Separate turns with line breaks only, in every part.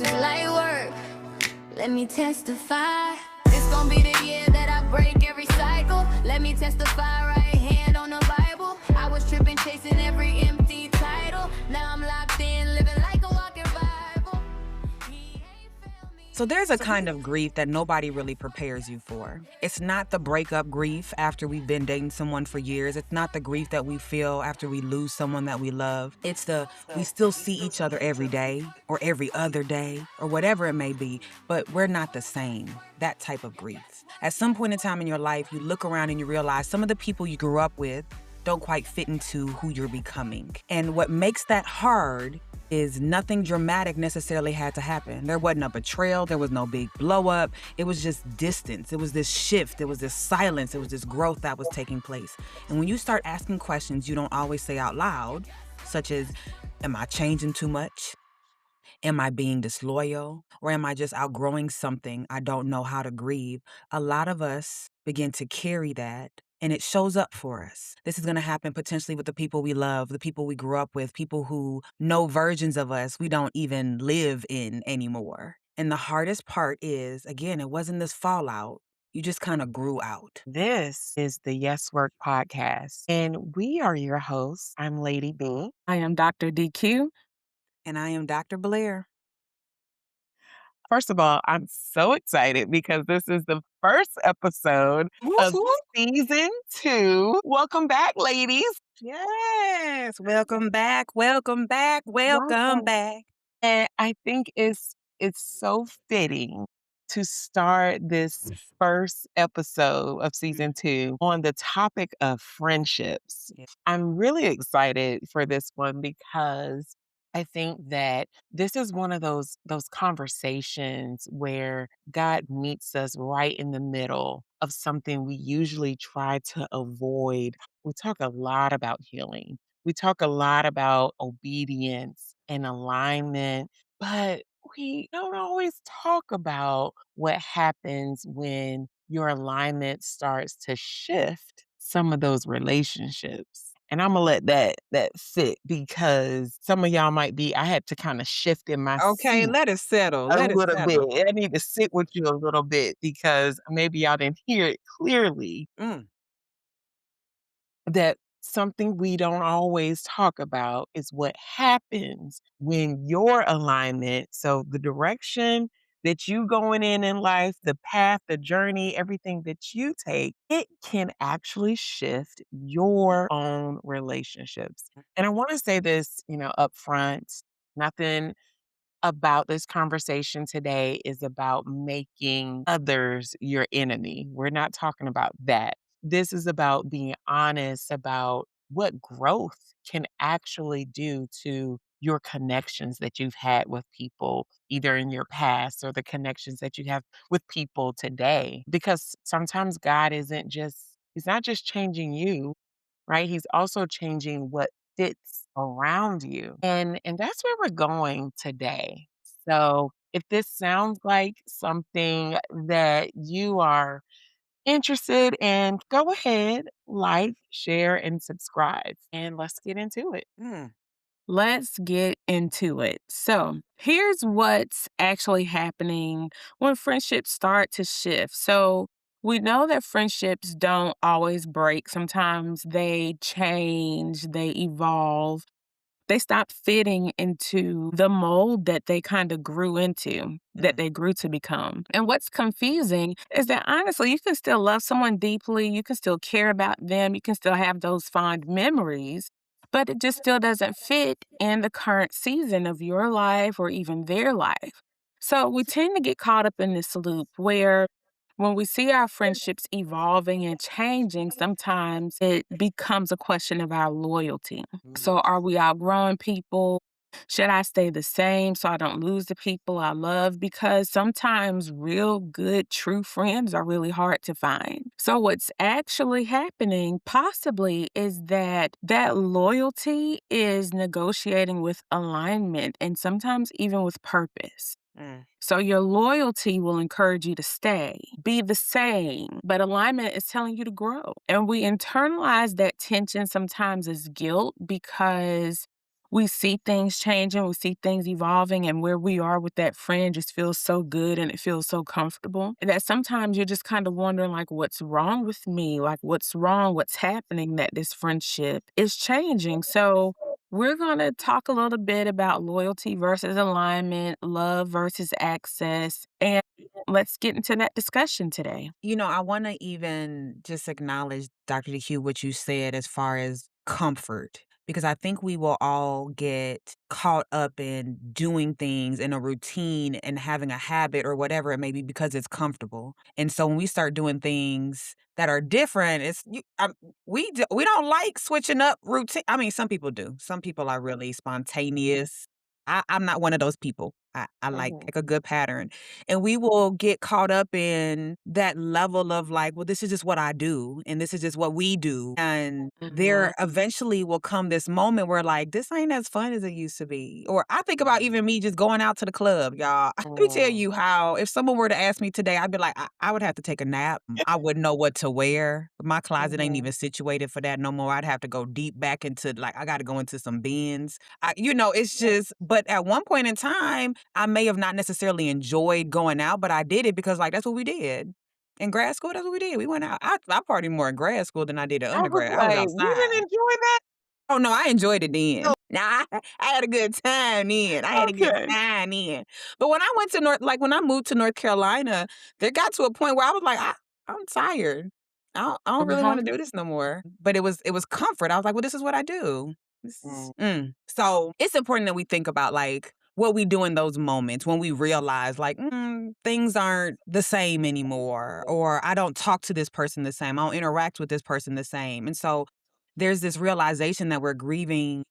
is light work. Let me testify. It's gonna be the year that I break every cycle. Let me testify, right hand on the Bible. I was tripping, chasing every empty title. Now I'm locked in, living like a walking Bible. He ain't failed me.
So there's a kind of grief that nobody really prepares you for. It's not the breakup grief after we've been dating someone for years. It's not the grief that we feel after we lose someone that we love. It's the we still see each other every day or every other day or whatever it may be, but we're not the same. That type of grief. At some point in time in your life, you look around and you realize some of the people you grew up with don't quite fit into who you're becoming. And what makes that hard is nothing dramatic necessarily had to happen. There wasn't a betrayal. There was no big blow up. It was just distance. It was this shift. It was this silence. It was this growth that was taking place. And when you start asking questions you don't always say out loud, such as, am I changing too much? Am I being disloyal? Or am I just outgrowing something I don't know how to grieve? A lot of us begin to carry that, and it shows up for us. This is going to happen potentially with the people we love, the people we grew up with, people who know versions of us we don't even live in anymore. And the hardest part is, again, it wasn't this fallout. You just kind of grew out.
This is the YesWork podcast, and we are your hosts. I'm Lady B.
I am Dr. DQ.
And I am Dr. Blaire.
First of all, I'm so excited because this is the first episode of season 2. Welcome back, ladies.
Yes. Welcome back. Welcome back. Welcome back.
And I think it's so fitting to start this first episode of season 2 on the topic of friendships.
Yeah.
I'm really excited for this one because I think that this is one of those conversations where God meets us right in the middle of something we usually try to avoid. We talk a lot about healing. We talk a lot about obedience and alignment, but we don't always talk about what happens when your alignment starts to shift some of those relationships. And I'm gonna let that sit because some of y'all might be, I had to kind of shift in my
Okay,
seat
let it settle.
a
Let it
little
settle.
bit. I need to sit with you a little bit because maybe y'all didn't hear it clearly that something we don't always talk about is what happens when your alignment, so the direction that you going in life, the path, the journey, everything that you take, it can actually shift your own relationships. And I want to say this, up front, nothing about this conversation today is about making others your enemy. We're not talking about that. This is about being honest about what growth can actually do to your connections that you've had with people, either in your past or the connections that you have with people today. Because sometimes God He's not just changing you, right? He's also changing what fits around you. And that's where we're going today. So if this sounds like something that you are interested in, go ahead, like, share, and subscribe. And let's get into it.
Let's get into it. So, here's what's actually happening when friendships start to shift. So, we know that friendships don't always break. Sometimes they change, they evolve. They stop fitting into the mold that they kind of grew into, that they grew to become. And what's confusing is that honestly, you can still love someone deeply, you can still care about them, you can still have those fond memories, but it just still doesn't fit in the current season of your life or even their life. So we tend to get caught up in this loop where when we see our friendships evolving and changing, sometimes it becomes a question of our loyalty. So are we outgrowing people? Should I stay the same so I don't lose the people I love? Because sometimes real good, true friends are really hard to find. So what's actually happening possibly is that loyalty is negotiating with alignment and sometimes even with purpose. So your loyalty will encourage you to stay, be the same, but alignment is telling you to grow. And we internalize that tension sometimes as guilt because we see things changing, we see things evolving, and where we are with that friend just feels so good and it feels so comfortable that sometimes you're just kind of wondering, like, what's wrong with me? Like, what's wrong? What's happening that this friendship is changing? So, we're going to talk a little bit about loyalty versus alignment, love versus access, and let's get into that discussion today.
I want to even just acknowledge, Dr. DQ, what you said as far as comfort, because I think we will all get caught up in doing things in a routine and having a habit or whatever it may be because it's comfortable. And so when we start doing things that are different, we don't like switching up routine. I mean, some people do. Some people are really spontaneous. I'm not one of those people. I
Mhm.
like a good pattern. And we will get caught up in that level of like, well, this is just what I do, and this is just what we do. And
Mhm.
there eventually will come this moment where like, this ain't as fun as it used to be. Or I think about even me just going out to the club, y'all. Let me tell
Mm.
you how, if someone were to ask me today, I'd be like, I would have to take a nap. I wouldn't know what to wear. My closet ain't
Mhm.
even situated for that no more. I'd have to go deep back into like, I got to go into some bins. It's just, but at one point in time, I may have not necessarily enjoyed going out, but I did it because, like, that's what we did. In grad school, that's what we did. We went out. I partied more in grad school than I did in
I was
undergrad. I was
like, "You
outside.
didn't enjoy that?"
Oh, no, I enjoyed it then. Now, I had a good time then. I had a good
Okay.
time then. But when I went to when I moved to North Carolina, there got to a point where I was like, I'm tired. I don't really
Uh-huh.
want to do this no more. But it was comfort. I was like, well, this is what I do.
Mm.
So it's important that we think about like what we do in those moments when we realize like things aren't the same anymore, or I don't talk to this person the same. I don't interact with this person the same. And so there's this realization that we're grieving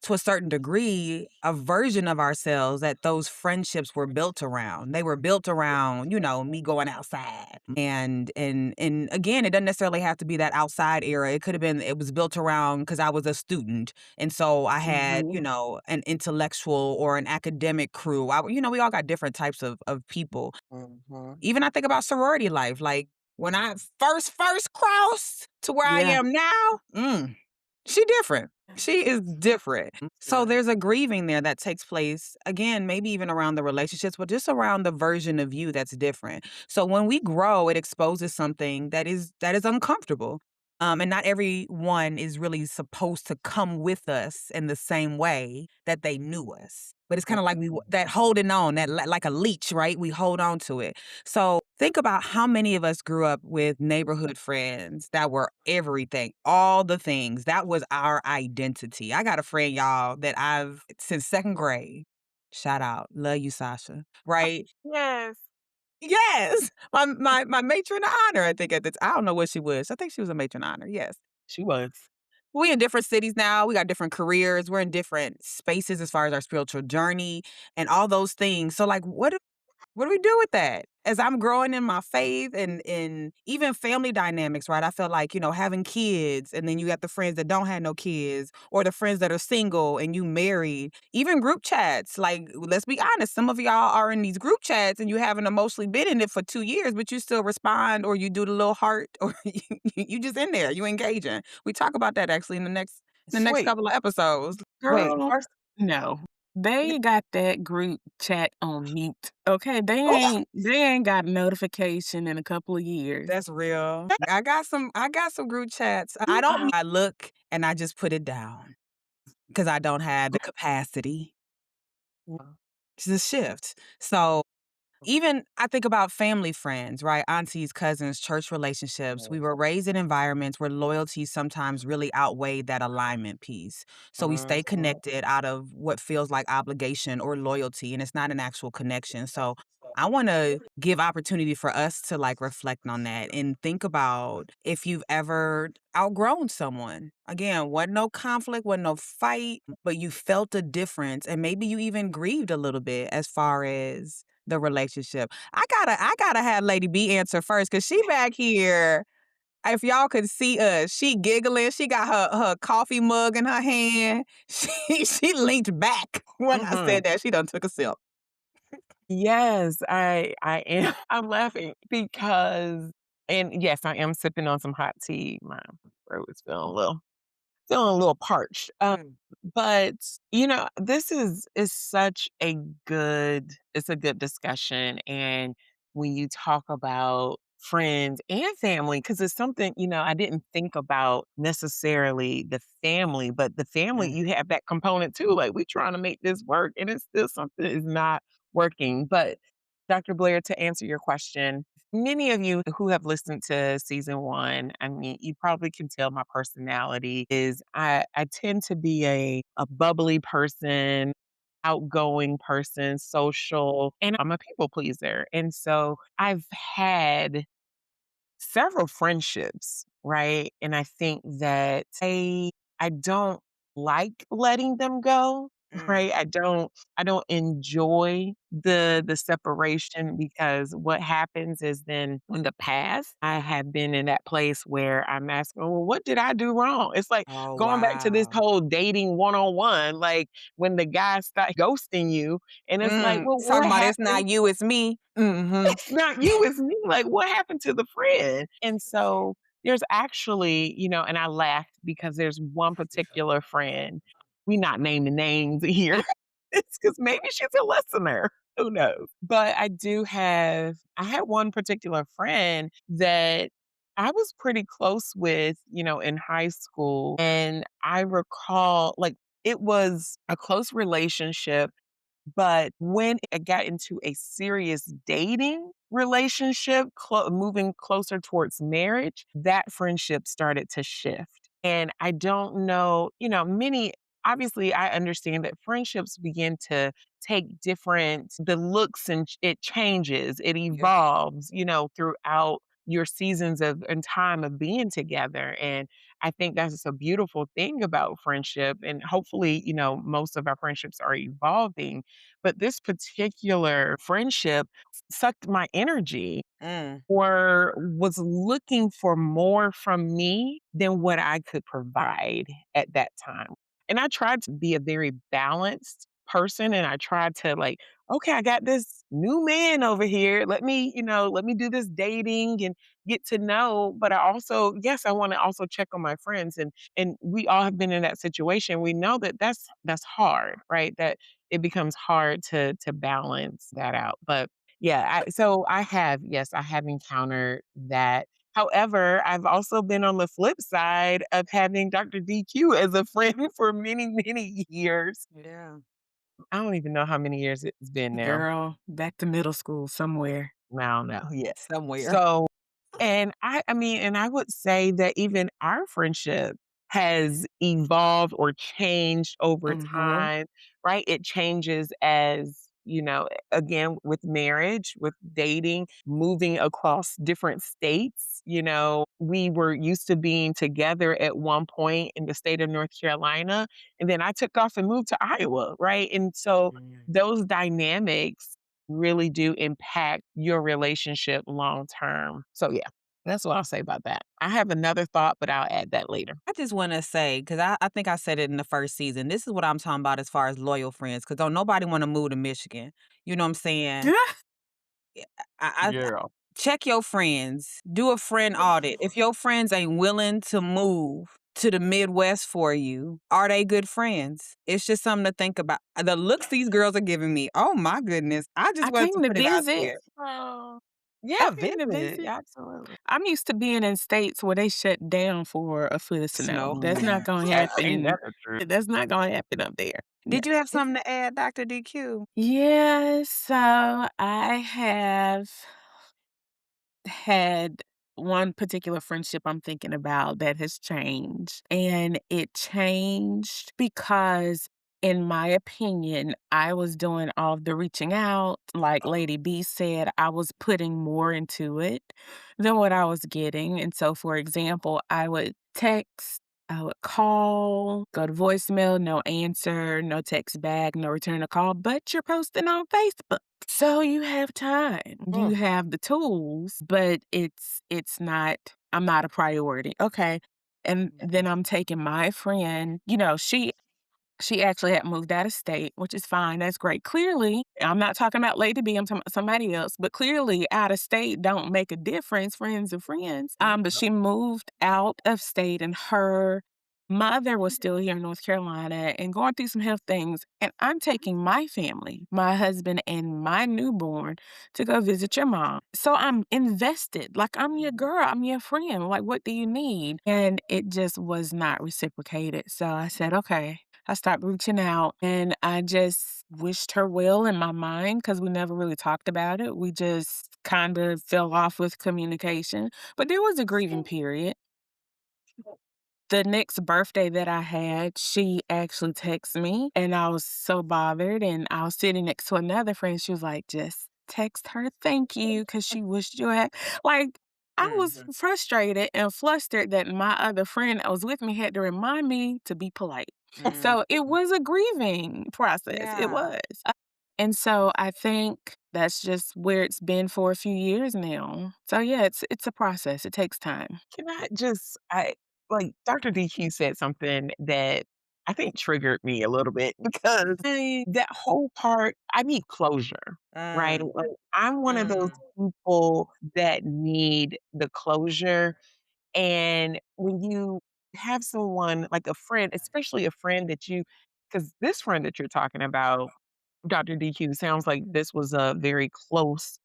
to a certain degree a version of ourselves that those friendships were built around. They were built around, me going outside. And again, it doesn't necessarily have to be that outside era. It could have been it was built around because I was a student. And so I had,
Mhm.
an intellectual or an academic crew. We all got different types of people.
Mhm.
Even I think about sorority life. Like when I first crossed to where I
Yeah.
am now, she different. She is different. So
Right.
there's a grieving there that takes place, again, maybe even around the relationships, but just around the version of you that's different. So when we grow, it exposes something that is uncomfortable. And not everyone is really supposed to come with us in the same way that they knew us. But it's kind of like that holding on, like a leech, right? We hold on to it. So think about how many of us grew up with neighborhood friends that were everything, all the things. That was our identity. I got a friend, y'all, that I've since second grade. Shout out. Love you, Sasha. Right?
Yes.
Yes. My matron of honor, I think I don't know what she was. I think she was a matron of honor. Yes.
She was.
We in different cities now. We got different careers. We're in different spaces as far as our spiritual journey and all those things. So like what do we do with that? As I'm growing in my faith and even family dynamics, right? I feel like, having kids and then you got the friends that don't have no kids or the friends that are single and you married, even group chats. Like, let's be honest, some of y'all are in these group chats and you haven't emotionally been in it for 2 years, but you still respond or you do the little heart or you just in there, you engaging. We talk about that actually in the next
Sweet.
couple of episodes.
Wait,
Girl,
first
no. They got that group chat on mute. Okay, they
Oh,
ain't they ain't got notification in a couple of years.
that's real. I got some group chats. I don't I look and I just put it down because I don't have the capacity to shift. So even I think about family friends, right? Aunties, cousins, church relationships. We were raised in environments where loyalty sometimes really outweighed that alignment piece. So we stay
Mhm.
connected out of what feels like obligation or loyalty, and it's not an actual connection. So I want to give opportunity for us to like reflect on that and think about if you've ever outgrown someone. Again, wasn't no conflict, wasn't no fight, but you felt a difference and maybe you even grieved a little bit as far as the relationship. I gotta have Lady B answer first because she back here. If y'all could see us, she giggling. She got her coffee mug in her hand. She leaned back when I
Mhm.
said that. She done took a sip.
Yes, I am. I'm laughing because and yes, I am sipping on some hot tea. My throat is feeling a little feeling a little parched.
Mm.
But this is such a good it's a good discussion. And when you talk about friends and family, because it's something, I didn't think about necessarily the family, but the family,
Mm.
you have that component too. Like we trying to make this work and it's still something is not working. But Dr. Blair, to answer your question, many of you who have listened to season one, I mean, you probably can tell my personality is I tend to be a bubbly person, outgoing person, social, and I'm a people pleaser. And so I've had several friendships, right? And I think that I don't like letting them go,
Mm.
right? I don't enjoy the separation because what happens is then in the past I have been in that place where I'm asking, well, what did I do wrong? It's like
Oh,
going back to this
wow.
whole dating one-on-one, like when the guy start ghosting you and it's like, well,
Talking
what
about it's
happened?
not you, it's me. Mhm.
It's not you, it's me. Like, what happened to the friend? And so there's actually, and I laughed because there's one particular friend. We not naming names here. It's because maybe she's a listener. Who knows? But I had one particular friend that I was pretty close with, in high school. And I recall like it was a close relationship, but when I got into a serious dating relationship, moving closer towards marriage, that friendship started to shift. And I don't know, obviously, I understand that friendships begin to take the looks and it changes, it
Yeah.
evolves, throughout your seasons of and time of being together. And I think that's just a beautiful thing about friendship. And hopefully, most of our friendships are evolving, but this particular friendship sucked my energy
Mm.
or was looking for more from me than what I could provide at that time. And I tried to be a very balanced person and I tried to like, okay, I got this new man over here. Let me do this dating and get to know, but I also, yes, I want to also check on my friends and we all have been in that situation. We know that that's hard, right? That it becomes hard to balance that out. But yeah, I have encountered that. However, I've also been on the flip side of having Dr. DQ as a friend for many, many years.
Yeah.
I don't even know how many years it's been now.
Girl, back to middle school somewhere.
I don't know. Yeah.
Somewhere.
So and I would say that even our friendship has evolved or changed over
Mhm.
time, right? It changes as, again, with marriage, with dating, moving across different states. We were used to being together at one point in the state of North Carolina, and then I took off and moved to Iowa, right? And so
Mm.
those dynamics really do impact your relationship long term. So, yeah, that's what I'll say about that. I have another thought, but I'll add that later.
I just want to say, because I think I said it in the first season, this is what I'm talking about as far as loyal friends, because don't nobody want to move to Michigan. You know what I'm saying? Yeah, I
Girl.
check your friends, do a friend audit. If your friends ain't willing to move to the Midwest for you, are they good friends? It's just something to think about. The looks these girls are giving me, oh my goodness. I just
I
wanted to
came to
put it out
visit.
there.
Oh,
I
yeah,
came to
visit.
visit.
Yeah, absolutely.
I'm used to being in states where they shut down for a foot of snow.
Snow.
That's
Mm,
not gonna
ain't that
happen.
the truth?
That's not gonna happen up there. No.
Did you have something to add, Dr. DQ?
Yeah, so I have had one particular friendship I'm thinking about that has changed. And it changed because, in my opinion, I was doing all of the reaching out. Like Lady B said, I was putting more into it than what I was getting. And so, for example, I would text. I would call, go to voicemail, no answer, no text back, no return a call, but you're posting on Facebook. So you have time. You
Mm,
have the tools, but it's not I'm not a priority. Okay. And then I'm taking my friend, she actually had moved out of state, which is fine. That's great. Clearly, I'm not talking about Lady B, I'm talking about somebody else, but clearly out of state don't make a difference. Friends are friends. But she moved out of state and her mother was still here in North Carolina and going through some health things. And I'm taking my family, my husband, and my newborn to go visit your mom. So I'm invested. Like, I'm your girl, I'm your friend. Like, what do you need? And it just was not reciprocated. So I said, okay. I stopped reaching out and I just wished her well in my mind because we never really talked about it. We just kind of fell off with communication. But there was a grieving period. The next birthday that I had, she actually texted me, and I was so bothered, and I was sitting next to another friend. She was like, "Just text her thank you, cause she wished you had." Like, I was frustrated and flustered that my other friend that was with me had to remind me to be polite.
Mm.
So, it was a grieving process, it
Yeah.
was. And so I think that's just where it's been for a few years now. So, yeah, it's a process, it takes time.
Can I just I like Dr. DQ said something that I think triggered me a little bit because that whole part, I need closure, right?
Mm.
Like, I'm one of those
Mm.
people that need the closure. And when you have someone like a friend, especially a friend that you, because this friend that you're talking about, Dr. DQ, sounds like this was a very close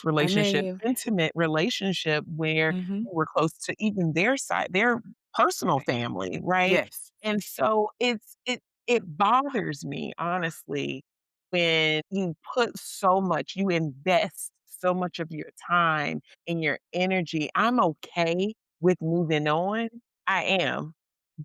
relationship,
Amen.
intimate relationship where
Mhm.
you were close to even their side, their personal family, right?
Yes.
And so it bothers me honestly when you put so much, you invest so much of your time and your energy. I'm okay with moving on. I am,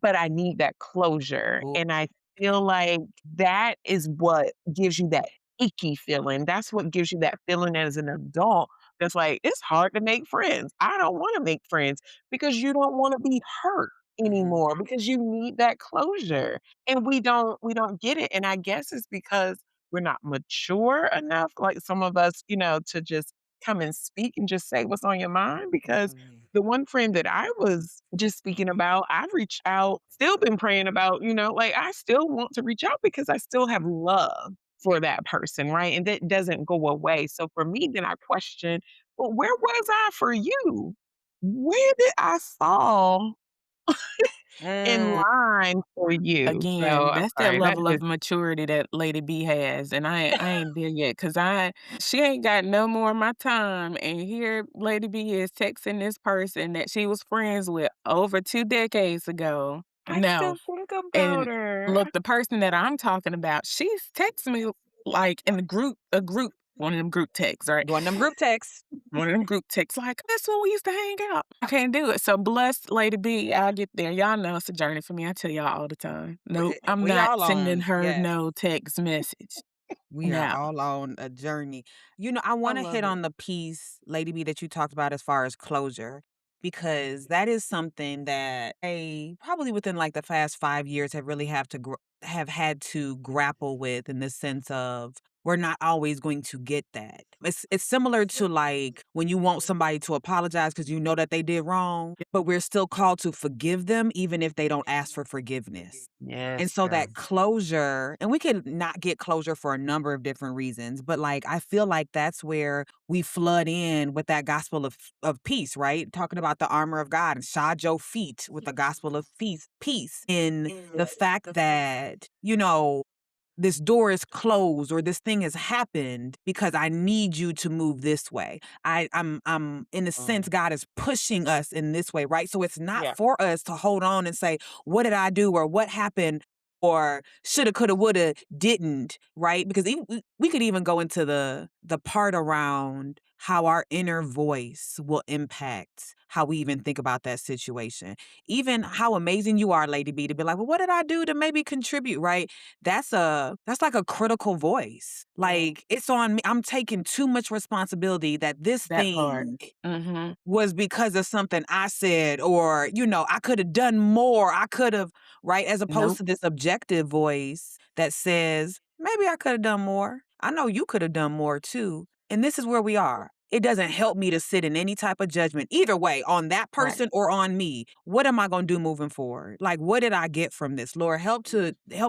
but I need that closure.
Ooh.
And I feel like that is what gives you that icky feeling. That's what gives you that feeling as an adult that's like, it's hard to make friends. I don't want to make friends because you don't want to be hurt
Mhm.
anymore because you need that closure. And we don't get it. And I guess it's because we're not mature enough, like some of us, to just come and speak and just say what's on your mind because
Mm.
the one friend that I was just speaking about, I've reached out, still been praying about, like I still want to reach out because I still have love for that person, right? And that doesn't go away. So for me, then I question, well, where was I for you? Where did I fall in
Mm.
line for you? So
Again,
I'm
that's that
sorry, that
level of
just
maturity that Lady B has, and I ain't there yet, cause she ain't got no more of my time, and here Lady B is texting this person that she was friends with over 2 decades ago.
I
No,
still think about
and
her.
look, the person that I'm talking about, she's texting me, like, in one of them group texts, right?
One of them group texts.
One of them group texts, like, "That's when we used to hang out." I can't do it. So bless Lady B, I'll get there. Y'all know it's a journey for me. I tell y'all all the time. No, I'm
We
not
all
sending
on,
her
yes.
no text message.
We are
No.
all on a journey. I
I
want to
love
hit
it.
on the piece, Lady B, that you talked about as far as closure, because that is something that I probably within like the past 5 years have really have had to grapple with in the sense of we're not always going to get that. It's similar to like when you want somebody to apologize because you know that they did wrong, but we're still called to forgive them even if they don't ask for forgiveness. And
Yes,
so
girl.
that closure, and we could not get closure for a number of different reasons, but like I feel like that's where we flood in with that gospel of peace, right? Talking about the armor of God and shod your feet with the gospel of peace in the fact that, this door is closed or this thing has happened because I need you to move this way. I'm in a sense,
Mm.
God is pushing us in this way, right? So it's not
Yeah.
for us to hold on and say, what did I do or what happened or shoulda, coulda, woulda, didn't, right? Because we could even go into the part around how our inner voice will impact how we even think about that situation. Even how amazing you are, Lady B, to be like, well, what did I do to maybe contribute, right? That's like a critical voice.
Mm.
Like it's on me. I'm taking too much responsibility that this
That part.
thing
Mhm.
was because of something I said, or, I could have done more. I could have, right? As opposed
Nope.
to this objective voice that says, maybe I could have done more. I know you could have done more too. And this is where we are. It doesn't help me to sit in any type of judgment, either way, on that
Right.
person or on me. What am I going to do moving forward? Like, what did I get from this? Lord, help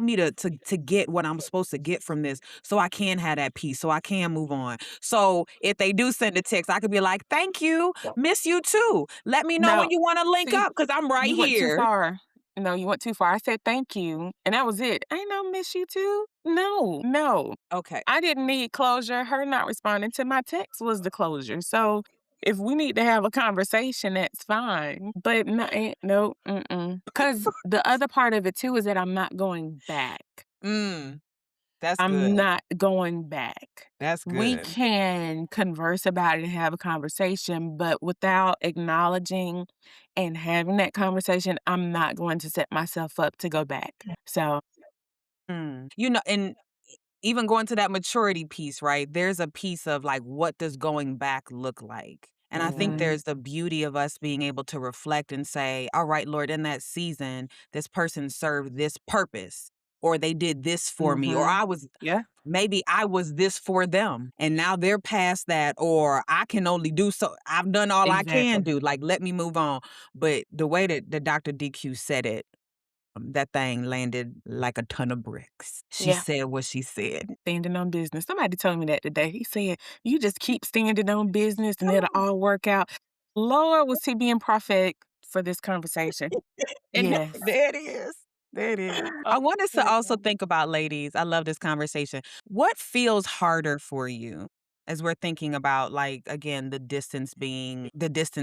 me to get what I'm supposed to get from this so I can have that peace, so I can move on. So if they do send a text, I could be like, thank you. Miss you too. Let me know when
No.
you wanna link
See,
up because 'cause I'm right
you went too
here.
far. No, you went too far. I said thank you, and that was it. Ain't no miss you too. No, no.
Okay.
I didn't need closure. Her not responding to my text was the closure. So if we need to have a conversation, that's fine. But no, no, mm-mm. Because the other part of it too is that I'm not going back.
Mm, that's
I'm
good.
not going back.
That's
We
good.
can converse about it and have a conversation, but without acknowledging and having that conversation, I'm not going to set myself up to go back. So,
And even going to that maturity piece, right? There's a piece of like, what does going back look like? And I think
mhm,
there's the beauty of us being able to reflect and say, all right, Lord, in that season, this person served this purpose, or they did this for me, or
mhm. Yeah,
maybe I was this for them. And now they're past that, or I can only do so. I've done all I can
exactly.
do. Like, let me move on. But the way that the Dr. DQ said it, that thing landed like a ton of bricks. She
Yeah.
said what she said.
Standing on business. Somebody told me that today. He said, "You just keep standing on business and
Come
it'll
on.
all work out." Lord, was he being prophetic for this conversation?
And
Yes.
there it is. There it is.
Oh
I want us to
my
also
God.
think about, ladies, I love this conversation. What feels harder for you as we're thinking about, like, again, the distance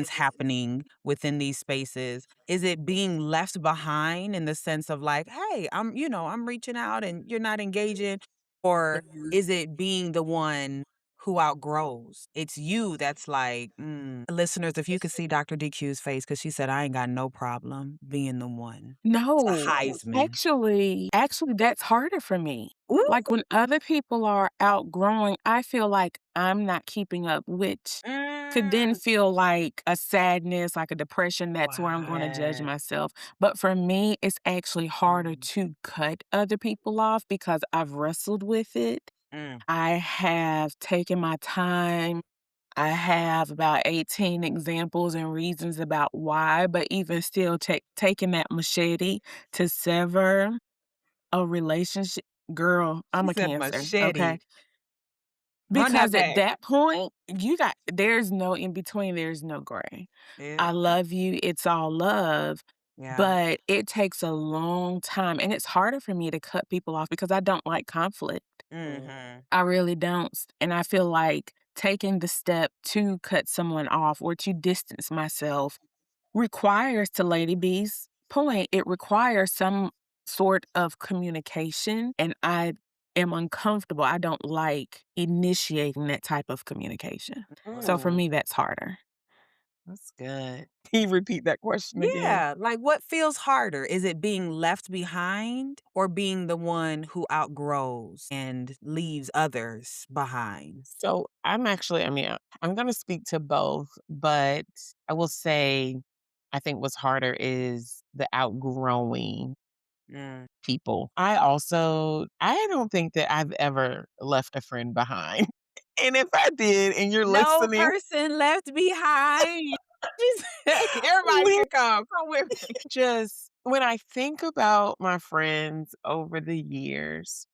happening within these spaces? Is it being left behind in the sense of like, hey, I'm reaching out and you're not engaging? Or
Mhm.
is it being the one who outgrows? It's you that's like, listeners, if you could see Dr. DQ's face, because she said, I ain't got no problem being the one. It's a
No,
Heisman.
actually, that's harder for me.
Ooh.
Like, when other people are outgrowing, I feel like I'm not keeping up, which could then
Mm.
feel like a sadness, like a depression. That's where I'm gonna judge
Wow.
myself. But for me, it's actually harder
Mm.
to cut other people off because I've wrestled with it.
Mm.
I have taken my time. I have about 18 examples and reasons about why, but even still taking that machete to sever a relationship, girl,
She
I'm a
said
Cancer, okay?
machete. Run that
Because at
back.
that point, there's no in between, there's no gray. I
Yeah.
love you, it's all love,
Yeah.
but it takes a long time, and it's harder for me to cut people off because I don't like conflict.
Mhm.
I really don't. And I feel like taking the step to cut someone off or to distance myself requires, to Lady B's point, it requires some sort of communication. And I am uncomfortable. I don't like initiating that type of communication. So for
Ooh.
me, that's harder.
That's good. Can you repeat that question again?
Yeah, like, what feels harder? Is it being left behind or being the one who outgrows and leaves others behind?
So I'm going to speak to both, but I will say, I think what's harder is the outgrowing
Mm.
people. I don't think that I've ever left a friend behind. And if I did, and you're
No
listening,
person left behind. She said, everybody
we
can come with me.
just, when I think about my friends over the years,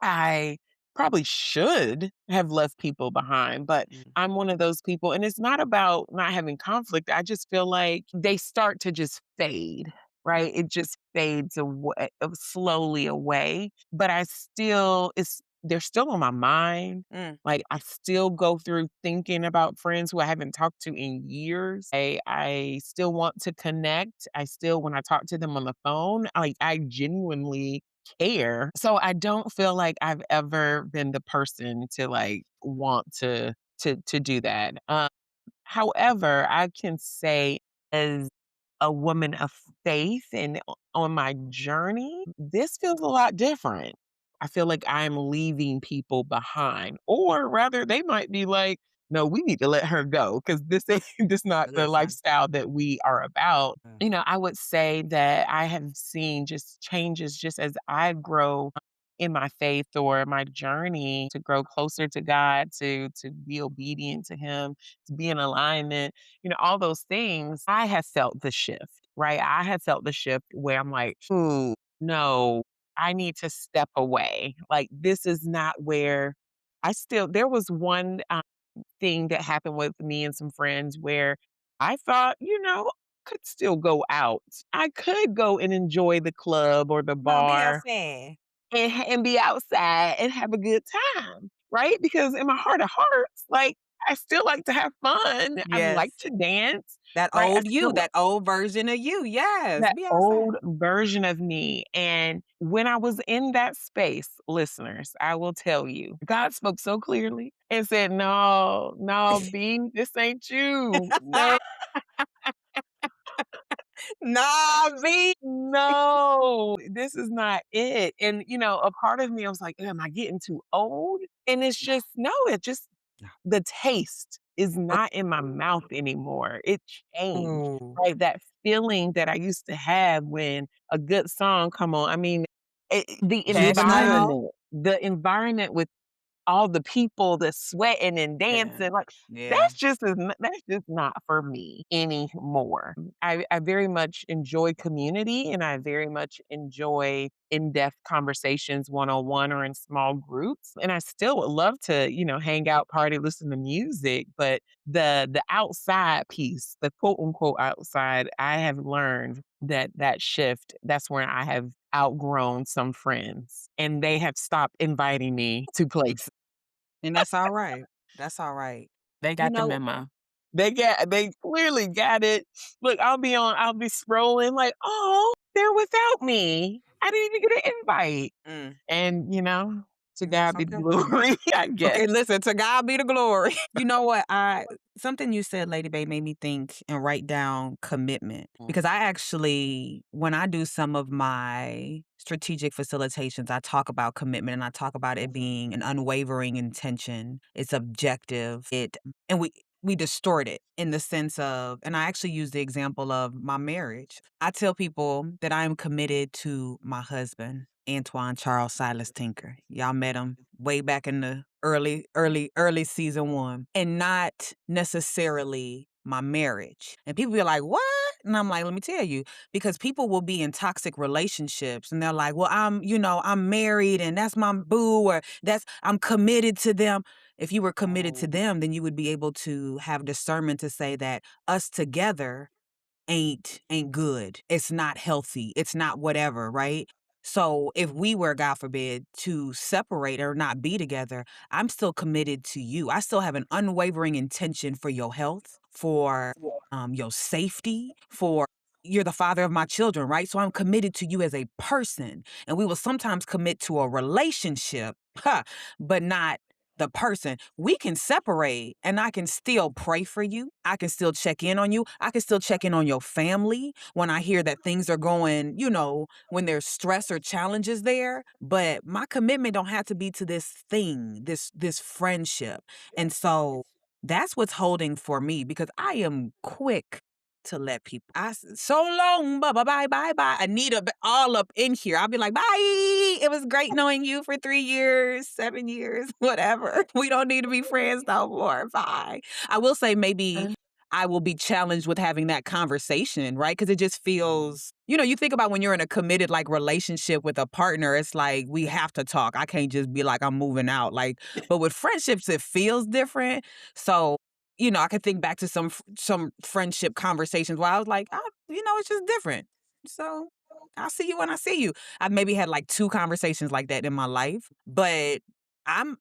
I probably should have left people behind, but
Mm.
I'm one of those people, and it's not about not having conflict. I just feel like they start to just fade, right? It just fades away, slowly away. But they're still on my mind.
Mm.
Like, I still go through thinking about friends who I haven't talked to in years. I still want to connect. When I talk to them on the phone, like, I genuinely care. So I don't feel like I've ever been the person to, like, want to do that. However, I can say, as a woman of faith and on my journey, this feels a lot different. I feel like I'm leaving people behind, or rather, they might be like, "No, we need to let her go because this ain't this not the
Listen.
lifestyle that we are about." I would say that I have seen just changes just as I grow in my faith or my journey to grow closer to God, to be obedient to Him, to be in alignment, all those things. I have felt the shift, right? I have felt the shift where I'm like, ooh, no, I need to step away. Like, this is not where there was one thing that happened with me and some friends where I thought, could still go out. I could go and enjoy the club or the
Come on, be
bar
outside.
and be outside and have a good time, right? Because in my heart of hearts, like, I still like to have fun. I like
Yes.
to dance,
That
right? I
old you,
still
that old version of you. Yes,
that
be outside.
old version of me. And when I was in that space, listeners, I will tell you, God spoke so clearly and said, "No, no, B, this ain't you. No,
Nah, B.
no, this is not it." And, a part of me, I was like, "Am I getting too old?" And it's
No,
just, no, it just,
no.
the taste is not in my mouth anymore. It changed,
Ooh.
right? That feeling that I used to have when a good song come on. I mean,
Juvenile?
the environment with all the people that's sweating and
Yeah.
dancing, like,
Yeah.
that's just not for me anymore. I very much enjoy community, and I very much enjoy in-depth conversations one-on-one or in small groups, and I still would love to, hang out, party, listen to music, but the outside piece, the quote unquote outside, I have learned that shift, that's when I have outgrown some friends, and they have stopped inviting me to places.
And that's all right. That's all right.
They
You
got the
know,
memo.
They clearly got it. Look, I'll be scrolling like, "Oh, they're without me. I didn't even get an invite."
mm,
And, to
that's
God be the
okay.
glory, I guess.
Okay, listen, to God be the glory. You know what? I Something you said, Lady Bay, made me think and write down commitment. Because I actually, when I do some of my strategic facilitations, I talk about commitment and I talk about it being an unwavering intention. It's objective. And we distort it in the sense of, and I actually use the example of my marriage. I tell people that I am committed to my husband, Antoine Charles Silas Tinker. Y'all met him way back in the early season one, and not necessarily my marriage. And people be like, "What?" And I'm like, "Let me tell you, because people will be in toxic relationships and they're like, "Well, I'm married and that's my boo, or I'm committed to them." If you were committed to them, then you would be able to have discernment to say that us together ain't good. It's not healthy. It's not whatever, right? So if we were, God forbid, to separate or not be together, I'm still committed to you. I still have an unwavering intention for your health, for your safety, for you're the father of my children, right? So I'm committed to you as a person. And we will sometimes commit to a relationship, but not the person. We can separate and I can still pray for you. I can still check in on you. I can still check in on your family when I hear that things are going, when there's stress or challenges there. But my commitment don't have to be to this thing, this friendship. And so that's what's holding for me because I am quick to let people. So long, bye bye bye bye bye. I need all up in here. I'll be like, bye. It was great knowing you for 3 years, 7 years, whatever. We don't need to be friends no more. Bye. I will say maybe I will be challenged with having that conversation, right? Because it just feels, you think about when you're in a committed like relationship with a partner, it's like we have to talk. I can't just be like, I'm moving out. Like, but with friendships, it feels different. So I could think back to some friendship conversations where I was like, it's just different. So I'll see you when I see you. I've maybe had like 2 conversations like that in my life, but I'm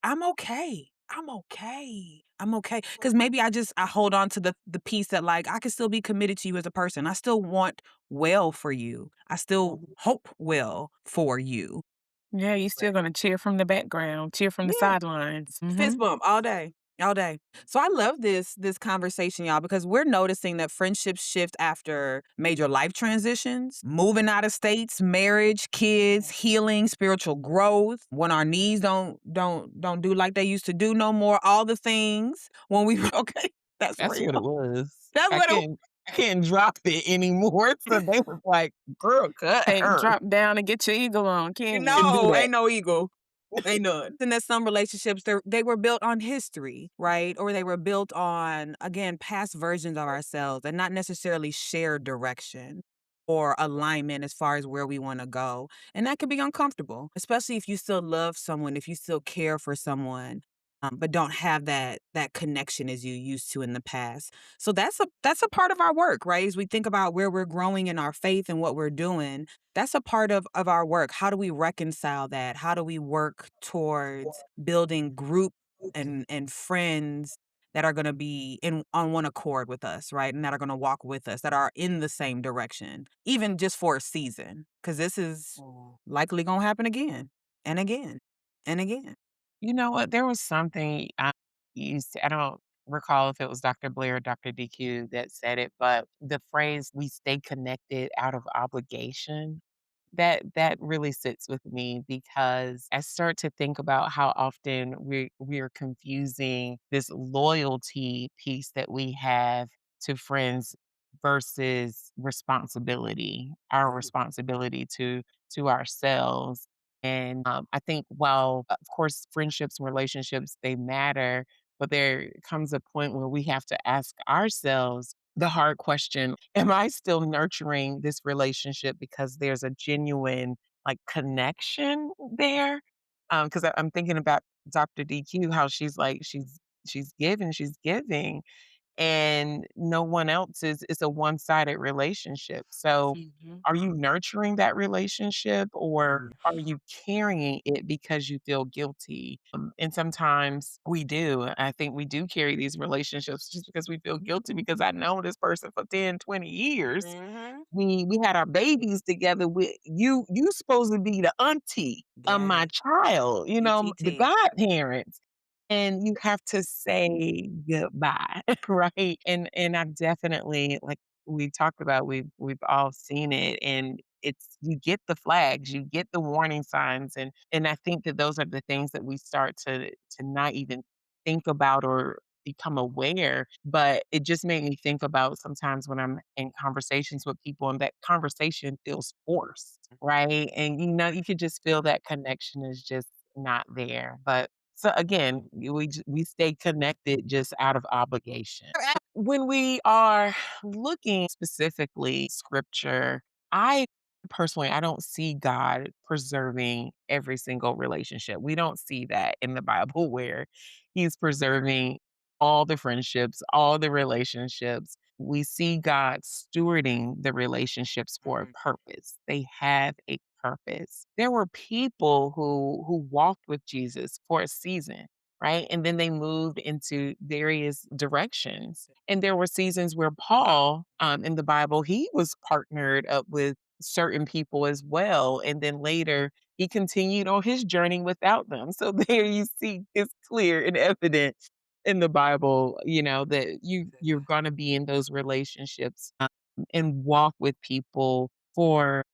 I'm okay. I'm okay. I'm okay. Because maybe I hold on to the piece that like I can still be committed to you as a person. I still want well for you. I still hope well for you.
Yeah, you still gonna cheer from the background, cheer from the
Yeah.
sidelines.
Fist bump all day. All day. So I love this conversation, y'all, because we're noticing that friendships shift after major life transitions, moving out of states, marriage, kids, healing, spiritual growth, when our knees don't do like they used to do no more, all the things when we okay, that's
That's what it
real.
was.
That's
I
what it
can't I can't drop it anymore. So they was like, "Girl, cut
Can't
her."
drop down and get your eagle on, can you?
Can do
No,
that.
ain't no eagle. Ain't none. And that some relationships they were built on history, right? Or they were built on, again, past versions of ourselves and not necessarily shared direction or alignment as far as where we want to go. And that can be uncomfortable, especially if you still love someone, if you still care for someone. but don't have that connection as you used to in the past. So that's a part of our work, right? As we think about where we're growing in our faith and what we're doing, that's a part of our work. How do we reconcile that? How do we work towards building group and friends that are going to be in on one accord with us, right? And that are going to walk with us, that are in the same direction, even just for a season, because this is likely going to happen again and again and again.
You know what? There was something I used to, I don't recall if it was Dr. Blair or Dr. DQ that said it, but the phrase "we stay connected out of obligation," that really sits with me because I start to think about how often we're confusing this loyalty piece that we have to friends versus responsibility, our responsibility to ourselves. And I think while of course friendships and relationships they matter, but there comes a point where we have to ask ourselves the hard question, am I still nurturing this relationship because there's a genuine, like, connection there? Because I'm thinking about Dr. DQ, how she's giving, and no one else is it's a one-sided relationship. So,
Mhm.
are you nurturing that relationship or are you carrying it because you feel guilty? And sometimes we do. I think we do carry these relationships just because we feel guilty because I know this person for 10, 20 years.
Mhm.
We had our babies together with you supposed to be the auntie of my
Yes.
child, the
ETT.
godparents. And you have to say goodbye, right? And I've definitely, like we talked about, we've all seen it, and it's you get the flags, you get the warning signs, and I think that those are the things that we start to not even think about or become aware. But it just made me think about sometimes when I'm in conversations with people and that conversation feels forced, right? And you could just feel that connection is just not there. But so again, we stay connected just out of obligation. When we are looking specifically scripture, I personally I don't see God preserving every single relationship. We don't see that in the Bible where he's preserving all the friendships, all the relationships. We see God stewarding the relationships for a
Mhm.
purpose. They have a purpose. There were people who walked with Jesus for a season, right? And then they moved into various directions. And there were seasons where Paul, in the Bible, he was partnered up with certain people as well. And then later, he continued on his journey without them. So there you see, it's clear and evident in the Bible, that you're going to be in those relationships and walk with people for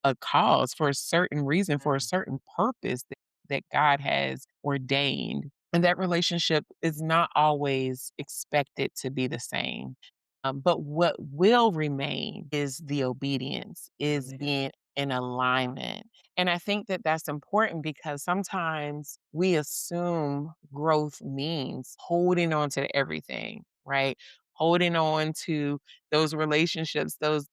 a cause, for a certain reason, for a
Mm.
certain purpose that God has ordained. And that relationship is not always expected to be the same. But what will remain is the obedience, is
Amen.
being in alignment. And I think that that's important because sometimes we assume growth means holding on to everything, right? Holding on to those relationships, those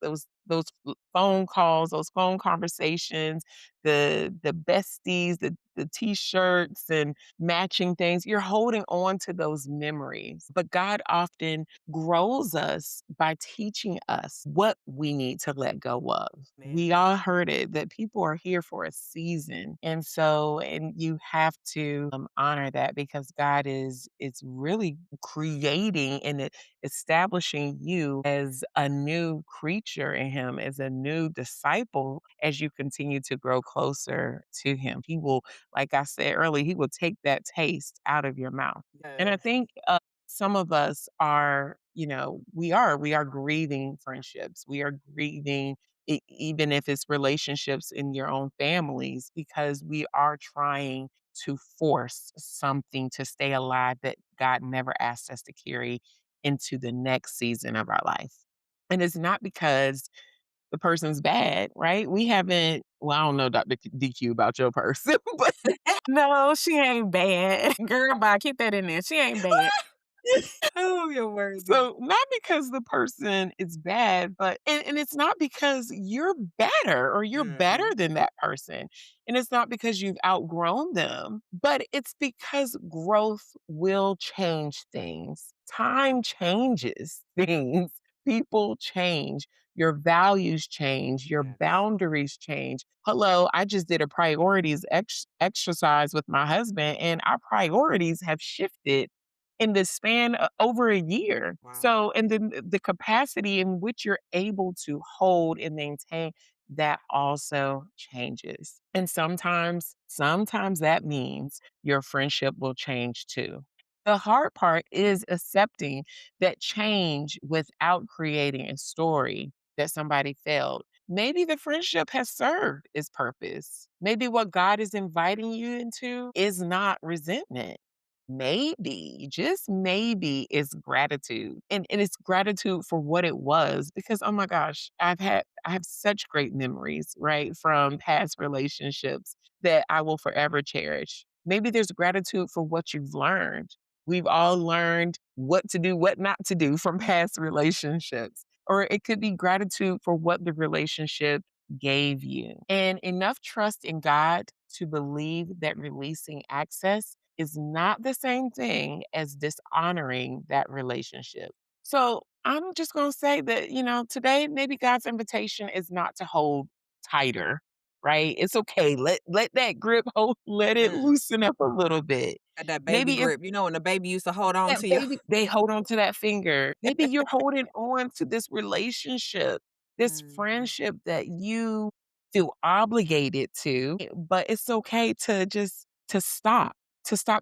phone calls, those phone conversations, the besties, the t-shirts and matching things. You're holding on to those memories. But God often grows us by teaching us what we need to let go of.
Man.
We all heard it that people are here for a season. And you have to honor that because God is really creating and establishing you as a new creature in Him, as a new disciple, as you continue to grow closer to Him. He will, like I said earlier, He will take that taste out of your mouth. And I
Yes.
think some of us are, we are grieving friendships. We are grieving even if it's relationships in your own families, because we are trying to force something to stay alive that God never asked us to carry into the next season of our life. And it's not because the person's bad, right? We haven't, well, I don't know, Dr. DQ, about your person, but
No, she ain't bad. Girl, bye, keep that in there. She ain't bad.
Oh, you're worthy.
So, not because the person is bad, but and it's not because you're better or you're better
Mhm.
than that person. And it's not because you've outgrown them, but it's because growth will change things. Time changes things. People change. Your values change. Your
Yes.
boundaries change. Hello, I just did a priorities exercise with my husband, and our priorities have shifted in the span over a year.
Wow.
So, and then the capacity in which you're able to hold and maintain that also changes. And sometimes that means your friendship will change too. The hard part is accepting that change without creating a story that somebody failed. Maybe the friendship has served its purpose. Maybe what God is inviting you into is not resentment. Maybe, just maybe, it's gratitude. And it's gratitude for what it was because, oh my gosh, I have such great memories, right, from past relationships that I will forever cherish. Maybe there's gratitude for what you've learned. We've all learned what to do, what not to do from past relationships. Or it could be gratitude for what the relationship gave you. And enough trust in God to believe that releasing access is not the same thing as dishonoring that relationship. So I'm just going to say that, today maybe God's invitation is not to hold tighter, right? It's okay. Let that grip hold, let it
Mm.
loosen up a little bit.
Got that baby
Maybe
grip. You know when the baby used to hold on
that
to you?
baby, they hold on to that finger. Maybe you're holding on to this relationship, this
Mhm.
friendship that you feel obligated to, but it's okay to just to stop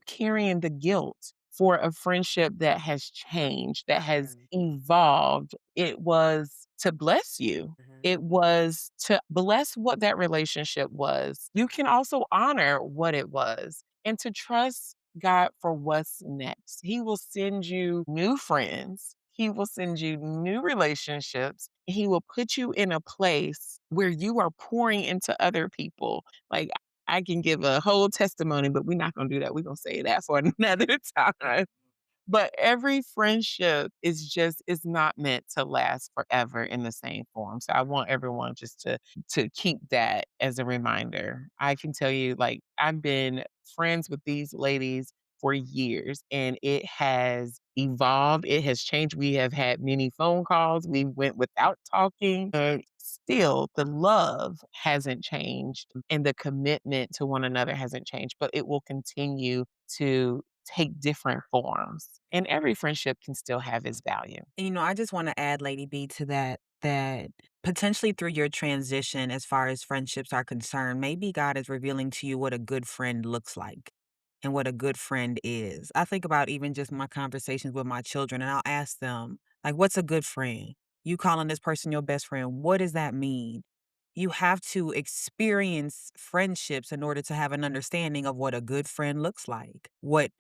carrying the guilt for a friendship that has changed, that has
Mm.
evolved. It was to bless you.
Mhm.
It was to bless what that relationship was. You can also honor what it was and to trust God for what's next. He will send you new friends. He will send you new relationships. He will put you in a place where you are pouring into other people. Like I can give a whole testimony, but we're not going to do that. We're going to say that for another time. But every friendship is not meant to last forever in the same form. So I want everyone just to keep that as a reminder. I can tell you, like, I've been friends with these ladies for years and it has evolved. It has changed. We have had many phone calls. We went without talking. And still the love hasn't changed and the commitment to one another hasn't changed, but it will continue to take different forms. And every friendship can still have its value.
And, I just wanna add, Lady B, to that potentially through your transition as far as friendships are concerned, maybe God is revealing to you what a good friend looks like and what a good friend is. I think about even just my conversations with my children, and I'll ask them, like, "What's a good friend? You calling this person your best friend, what does that mean?" You have to experience friendships in order to have an understanding of what a good friend looks like, what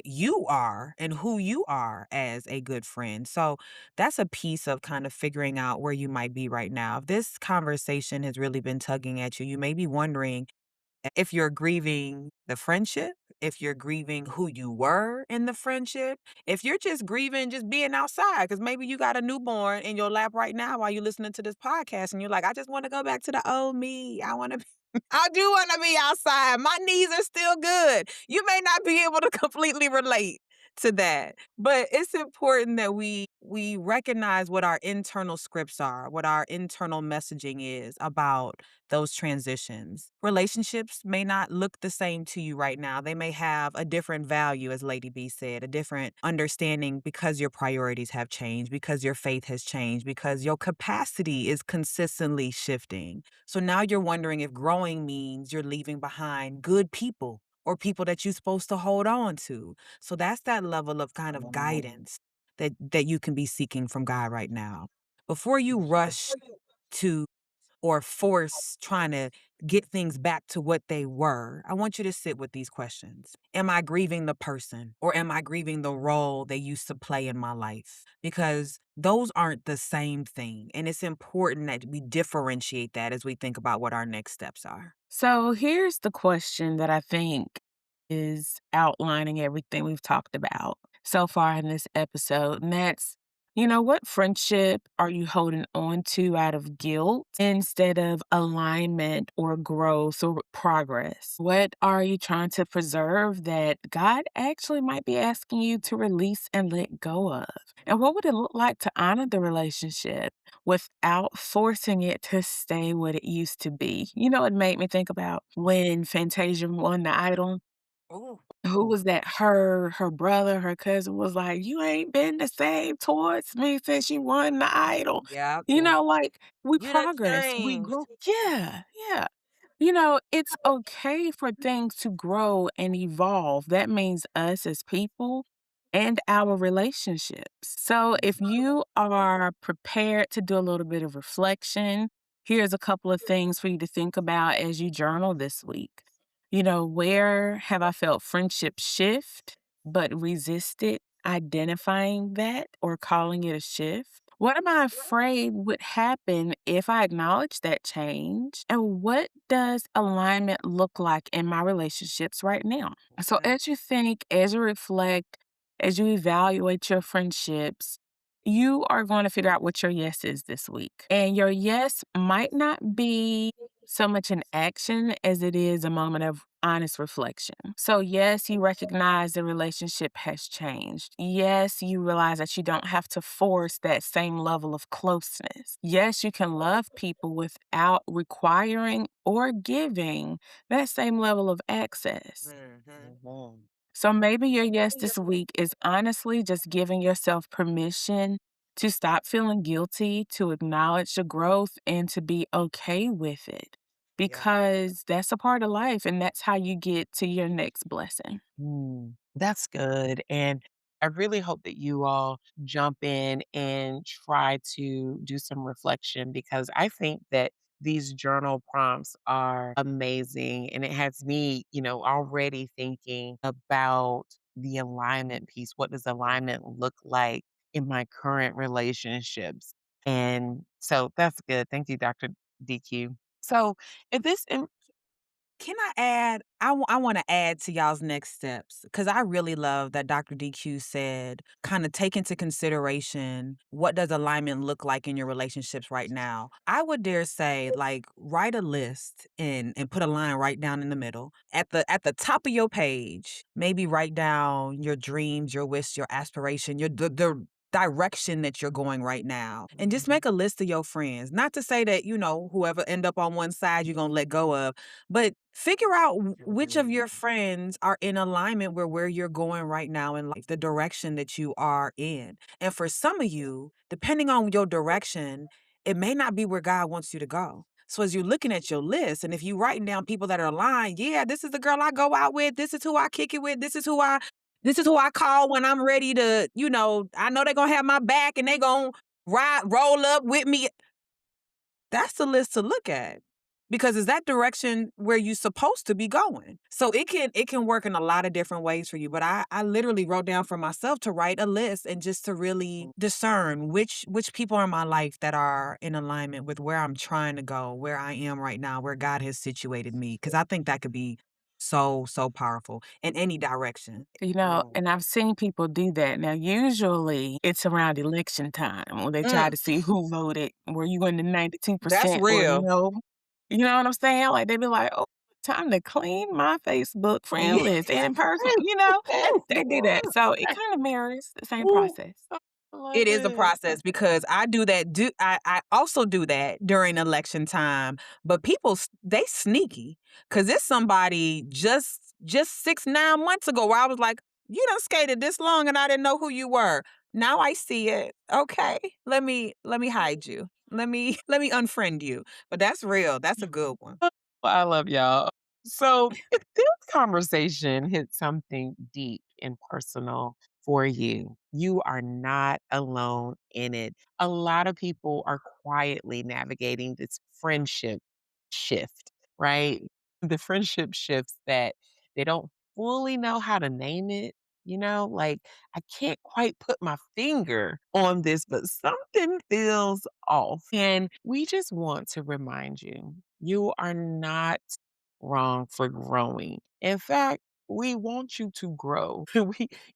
you are and who you are as a good friend. So that's a piece of kind of figuring out where you might be right now. If this conversation has really been tugging at you, you may be wondering if you're grieving the friendship, if you're grieving who you were in the friendship, if you're just grieving just being outside, because maybe you got a newborn in your lap right now while you're listening to this podcast and you're like, I just want to go back to the old me. I want to be. I do want to be outside. My knees are still good. You may not be able to completely relate to that, but it's important that we recognize what our internal scripts are, what our internal messaging is about those transitions. Relationships may not look the same to you right now. They may have a different value, as Lady B said, a different understanding because your priorities have changed, because your faith has changed, because your capacity is consistently shifting. So now you're wondering if growing means you're leaving behind good people or people that you're supposed to hold on to. So that's that level of kind of guidance that you can be seeking from God right now. Before you rush to or force trying to get things back to what they were, I want you to sit with these questions. Am I grieving the person or am I grieving the role they used to play in my life? Because those aren't the same thing. And it's important that we differentiate that as we think about what our next steps are.
So here's the question that I think is outlining everything we've talked about. so far in this episode. And that's, what friendship are you holding on to out of guilt instead of alignment or growth or progress? What are you trying to preserve that God actually might be asking you to release and let go of? And what would it look like to honor the relationship without forcing it to stay what it used to be? It made me think about when Fantasia won the Idol.
Ooh.
Who was that? Her brother, her cousin was like, "You ain't been the same towards me since you won the Idol."
Yeah.
Like, we
You done
progress, we
changed.
grow. Yeah, yeah. It's okay for things to grow and evolve. That means us as people and our relationships. So if you are prepared to do a little bit of reflection, here's a couple of things for you to think about as you journal this week. Where have I felt friendship shift but resisted identifying that or calling it a shift? What am I afraid would happen if I acknowledge that change? And what does alignment look like in my relationships right now? So,
Okay.
as you think, as you reflect, as you evaluate your friendships, you are going to figure out what your yes is this week. And your yes might not be so much an action as it is a moment of honest reflection. So, yes, you recognize the relationship has changed. Yes, you realize that you don't have to force that same level of closeness. Yes, you can love people without requiring or giving that same level of access.
Mhm.
Mhm.
So maybe your yes this week is honestly just giving yourself permission to stop feeling guilty, to acknowledge the growth, and to be okay with it.
Yeah.
Because that's a part of life, and that's how you get to your next blessing.
That's good. And I really hope that you all jump in and try to do some reflection because I think that these journal prompts are amazing. And it has me, already thinking about the alignment piece. What does alignment look like in my current relationships? And so that's good. Thank you, Dr. DQ. So, if this
Can I add? I want to add to y'all's next steps because I really love that Dr. DQ said, kind of take into consideration what does alignment look like in your relationships right now. I would dare say, like, write a list and put a line right down in the middle at the top of your page. Maybe write down your dreams, your wish, your aspiration, the direction that you're going right now and just make a list of your friends, not to say that whoever end up on one side you're gonna let go of, but figure out which of your friends are in alignment with where you're going right now in life, the direction that you are in. And for some of you, depending on your direction, it may not be where God wants you to go. So as you're looking at your list, and if you're writing down people that are aligned, yeah, this is the girl I go out with, this is who I kick it with, this is who I call when I'm ready to, I know they're gonna have my back and they gonna roll up with me. That's the list to look at. Because is that direction where you're supposed to be going? So it can work in a lot of different ways for you. But I literally wrote down for myself to write a list and just to really discern which people are in my life that are in alignment with where I'm trying to go, where I am right now, where God has situated me. Because I think that could be so, so powerful in any direction.
And I've seen people do that. Now, usually it's around election time when they try
Mm,
to see who voted. Were you in the
that's
92% or
real.
no? You know what I'm saying? Like, they be like, "Oh, time to clean my Facebook friend
Yeah.
list and personal," they do that. So it kind of mirrors the same
Ooh,
process.
I love
It is a
it.
process because I do that I also do that during election time, but people they sneaky because it's somebody just 6, 9 months ago where I was like, "You done skated this long and I didn't know who you were. Now I see it. Okay, let me hide you. Let me unfriend you." But that's real. That's a good one.
Well, I love y'all. So, if this conversation hit something deep and personal for you, you are not alone in it. A lot of people are quietly navigating this friendship shift, right? The friendship shifts that they don't fully know how to name it. Like I can't quite put my finger on this, but something feels off. And we just want to remind you you are not wrong for growing. In fact, we want you to grow.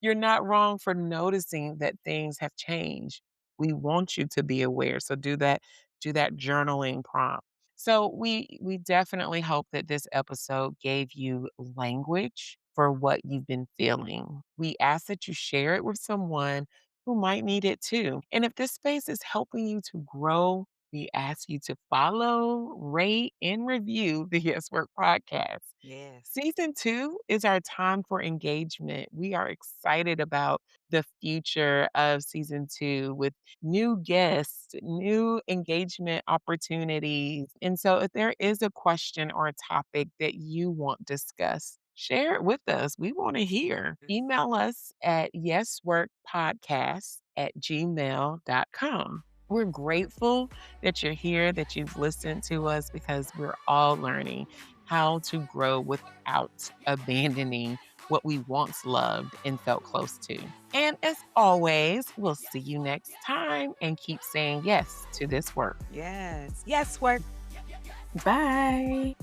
You're not wrong for noticing that things have changed. We want you to be aware. So do that journaling prompt. So we definitely hope that this episode gave you language for what you've been feeling. We ask that you share it with someone who might need it too. And if this space is helping you to grow, we ask you to follow, rate, and review the YesWork podcast.
Yes.
Season 2 is our time for engagement. We are excited about the future of season 2 with new guests, new engagement opportunities. And so, if there is a question or a topic that you want discussed, share it with us. We want to hear. Email us at yesworkpodcast@gmail.com. We're grateful that you're here, that you've listened to us because we're all learning how to grow without abandoning what we once loved and felt close to. And as always, we'll see you next time and keep saying yes to this work.
Yes. Yes, work.
Bye.